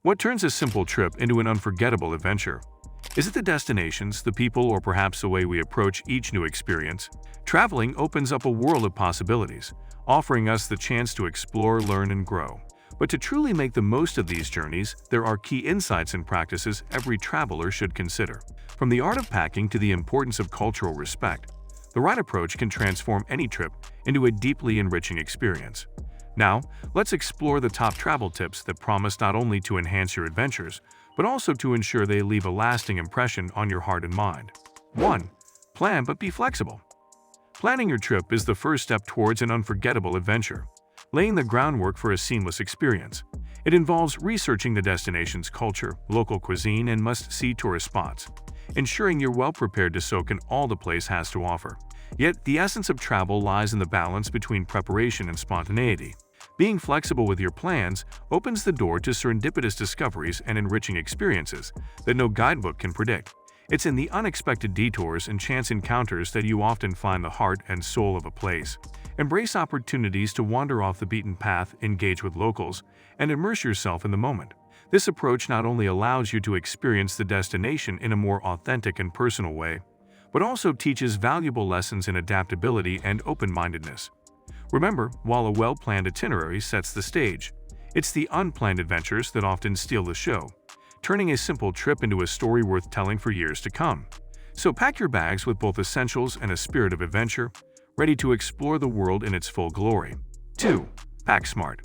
What turns a simple trip into an unforgettable adventure? Is it the destinations, the people, or perhaps the way we approach each new experience? Traveling opens up a world of possibilities, offering us the chance to explore, learn, and grow. But to truly make the most of these journeys, there are key insights and practices every traveler should consider. From the art of packing to the importance of cultural respect, the right approach can transform any trip into a deeply enriching experience. Now, let's explore the top travel tips that promise not only to enhance your adventures, but also to ensure they leave a lasting impression on your heart and mind. 1. Plan but be flexible. Planning your trip is the first step towards an unforgettable adventure, laying the groundwork for a seamless experience. It involves researching the destination's culture, local cuisine, and must-see tourist spots, ensuring you're well prepared to soak in all the place has to offer. Yet, the essence of travel lies in the balance between preparation and spontaneity. Being flexible with your plans opens the door to serendipitous discoveries and enriching experiences that no guidebook can predict. It's in the unexpected detours and chance encounters that you often find the heart and soul of a place. Embrace opportunities to wander off the beaten path, engage with locals, and immerse yourself in the moment. This approach not only allows you to experience the destination in a more authentic and personal way, but also teaches valuable lessons in adaptability and open-mindedness. Remember, while a well-planned itinerary sets the stage, it's the unplanned adventures that often steal the show, turning a simple trip into a story worth telling for years to come. So pack your bags with both essentials and a spirit of adventure, ready to explore the world in its full glory. 2. Pack smart.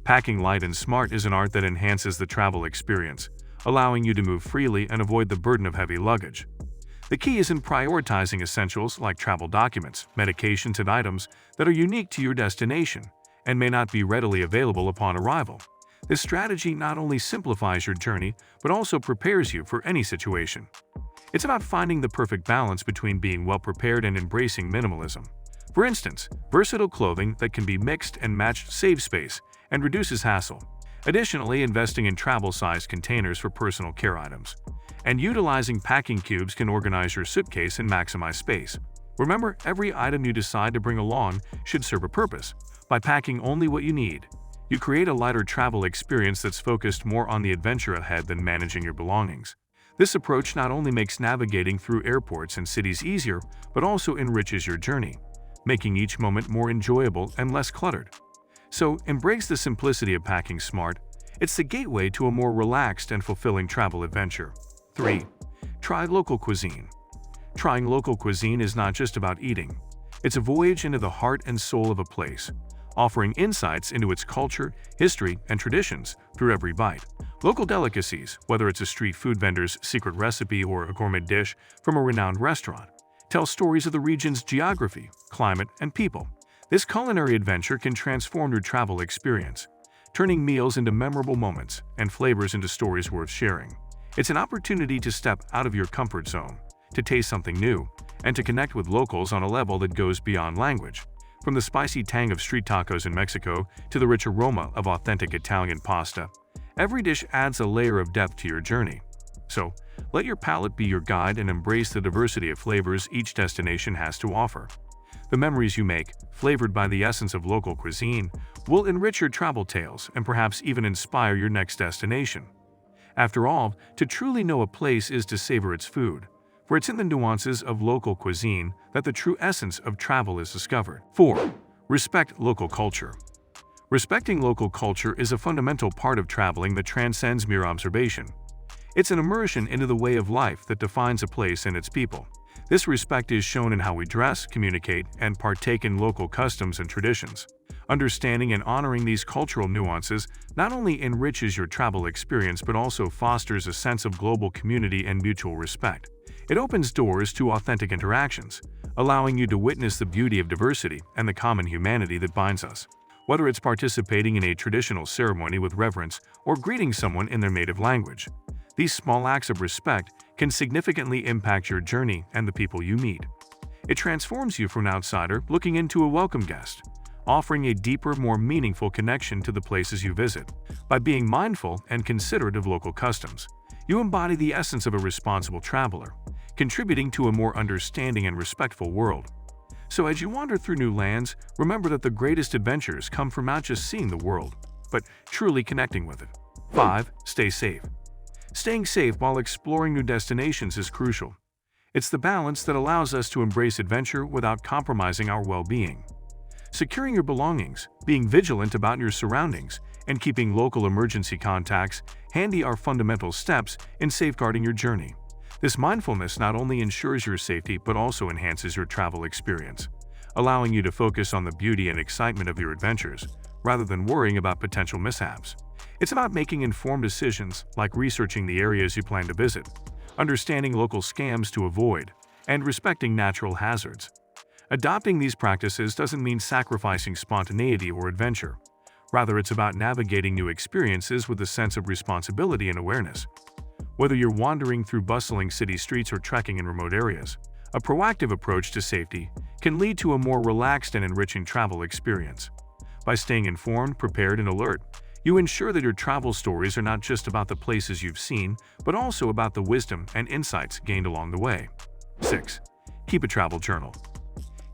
Packing light and smart is an art that enhances the travel experience, allowing you to move freely and avoid the burden of heavy luggage. The key is in prioritizing essentials like travel documents, medications, and items that are unique to your destination and may not be readily available upon arrival. This strategy not only simplifies your journey, but also prepares you for any situation. It's about finding the perfect balance between being well-prepared and embracing minimalism. For instance, versatile clothing that can be mixed and matched saves space and reduces hassle. Additionally, investing in travel-sized containers for personal care items and utilizing packing cubes can organize your suitcase and maximize space. Remember, every item you decide to bring along should serve a purpose. By packing only what you need, you create a lighter travel experience that's focused more on the adventure ahead than managing your belongings. This approach not only makes navigating through airports and cities easier, but also enriches your journey, making each moment more enjoyable and less cluttered. So, embrace the simplicity of packing smart. It's the gateway to a more relaxed and fulfilling travel adventure. 3. Try local cuisine. Trying local cuisine is not just about eating. It's a voyage into the heart and soul of a place, offering insights into its culture, history, and traditions through every bite. Local delicacies, whether it's a street food vendor's secret recipe or a gourmet dish from a renowned restaurant, tell stories of the region's geography, climate, and people. This culinary adventure can transform your travel experience, turning meals into memorable moments and flavors into stories worth sharing. It's an opportunity to step out of your comfort zone, to taste something new, and to connect with locals on a level that goes beyond language. From the spicy tang of street tacos in Mexico to the rich aroma of authentic Italian pasta, every dish adds a layer of depth to your journey. So, let your palate be your guide and embrace the diversity of flavors each destination has to offer. The memories you make, flavored by the essence of local cuisine, will enrich your travel tales and perhaps even inspire your next destination. After all, to truly know a place is to savor its food, for it's in the nuances of local cuisine that the true essence of travel is discovered. 4. Respect local culture. Respecting local culture is a fundamental part of traveling that transcends mere observation. It's an immersion into the way of life that defines a place and its people. This respect is shown in how we dress, communicate, and partake in local customs and traditions. Understanding and honoring these cultural nuances not only enriches your travel experience but also fosters a sense of global community and mutual respect. It opens doors to authentic interactions, allowing you to witness the beauty of diversity and the common humanity that binds us. Whether it's participating in a traditional ceremony with reverence or greeting someone in their native language, these small acts of respect can significantly impact your journey and the people you meet. It transforms you from an outsider looking into a welcome guest, offering a deeper, more meaningful connection to the places you visit. By being mindful and considerate of local customs, you embody the essence of a responsible traveler, contributing to a more understanding and respectful world. So as you wander through new lands, remember that the greatest adventures come from not just seeing the world, but truly connecting with it. 5. Stay safe. Staying safe while exploring new destinations is crucial. It's the balance that allows us to embrace adventure without compromising our well-being. Securing your belongings, being vigilant about your surroundings, and keeping local emergency contacts handy are fundamental steps in safeguarding your journey. This mindfulness not only ensures your safety but also enhances your travel experience, allowing you to focus on the beauty and excitement of your adventures rather than worrying about potential mishaps. It's about making informed decisions like researching the areas you plan to visit, understanding local scams to avoid, and respecting natural hazards. Adopting these practices doesn't mean sacrificing spontaneity or adventure. Rather, it's about navigating new experiences with a sense of responsibility and awareness. Whether you're wandering through bustling city streets or trekking in remote areas, a proactive approach to safety can lead to a more relaxed and enriching travel experience. By staying informed, prepared, and alert, you ensure that your travel stories are not just about the places you've seen, but also about the wisdom and insights gained along the way. 6. Keep a travel journal.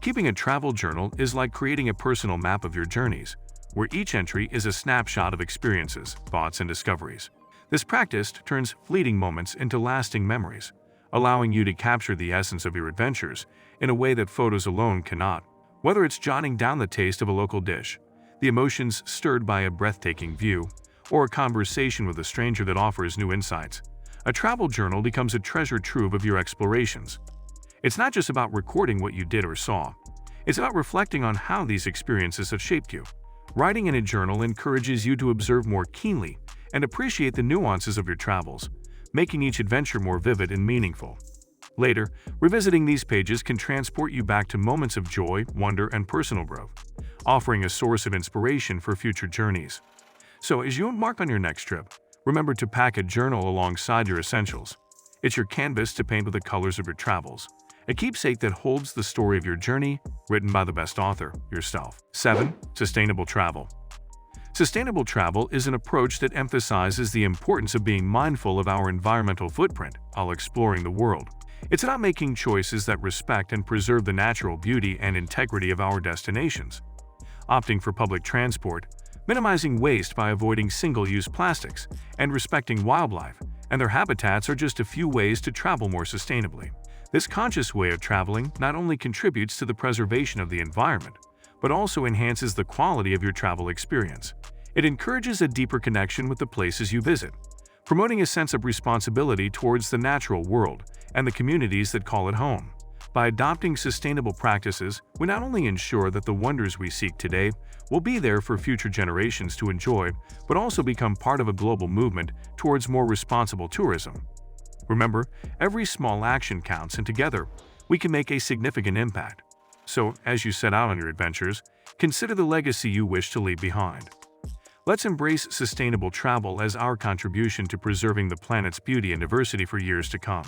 Keeping a travel journal is like creating a personal map of your journeys, where each entry is a snapshot of experiences, thoughts, and discoveries. This practice turns fleeting moments into lasting memories, allowing you to capture the essence of your adventures in a way that photos alone cannot. Whether it's jotting down the taste of a local dish, the emotions stirred by a breathtaking view, or a conversation with a stranger that offers new insights, a travel journal becomes a treasure trove of your explorations. It's not just about recording what you did or saw. It's about reflecting on how these experiences have shaped you. Writing in a journal encourages you to observe more keenly and appreciate the nuances of your travels, making each adventure more vivid and meaningful. Later, revisiting these pages can transport you back to moments of joy, wonder, and personal growth, offering a source of inspiration for future journeys. So, as you embark on your next trip, remember to pack a journal alongside your essentials. It's your canvas to paint with the colors of your travels, a keepsake that holds the story of your journey, written by the best author, yourself. 7. Sustainable travel. Sustainable travel is an approach that emphasizes the importance of being mindful of our environmental footprint while exploring the world. It's about making choices that respect and preserve the natural beauty and integrity of our destinations. Opting for public transport, minimizing waste by avoiding single-use plastics, and respecting wildlife and their habitats are just a few ways to travel more sustainably. This conscious way of traveling not only contributes to the preservation of the environment, but also enhances the quality of your travel experience. It encourages a deeper connection with the places you visit, promoting a sense of responsibility towards the natural world and the communities that call it home. By adopting sustainable practices, we not only ensure that the wonders we seek today will be there for future generations to enjoy, but also become part of a global movement towards more responsible tourism. Remember, every small action counts, and together, we can make a significant impact. So, as you set out on your adventures, consider the legacy you wish to leave behind. Let's embrace sustainable travel as our contribution to preserving the planet's beauty and diversity for years to come.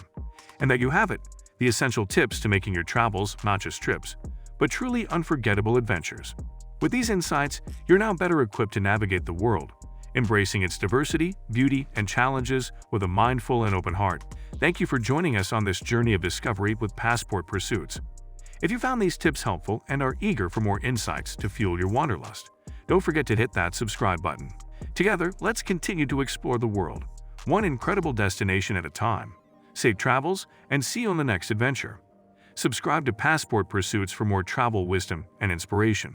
And that you have it, the essential tips to making your travels not just trips, but truly unforgettable adventures. With these insights, you're now better equipped to navigate the world, embracing its diversity, beauty, and challenges with a mindful and open heart. Thank you for joining us on this journey of discovery with Passport Pursuits. If you found these tips helpful and are eager for more insights to fuel your wanderlust, don't forget to hit that subscribe button. Together, let's continue to explore the world, one incredible destination at a time. Safe travels, and see you on the next adventure. Subscribe to Passport Pursuits for more travel wisdom and inspiration.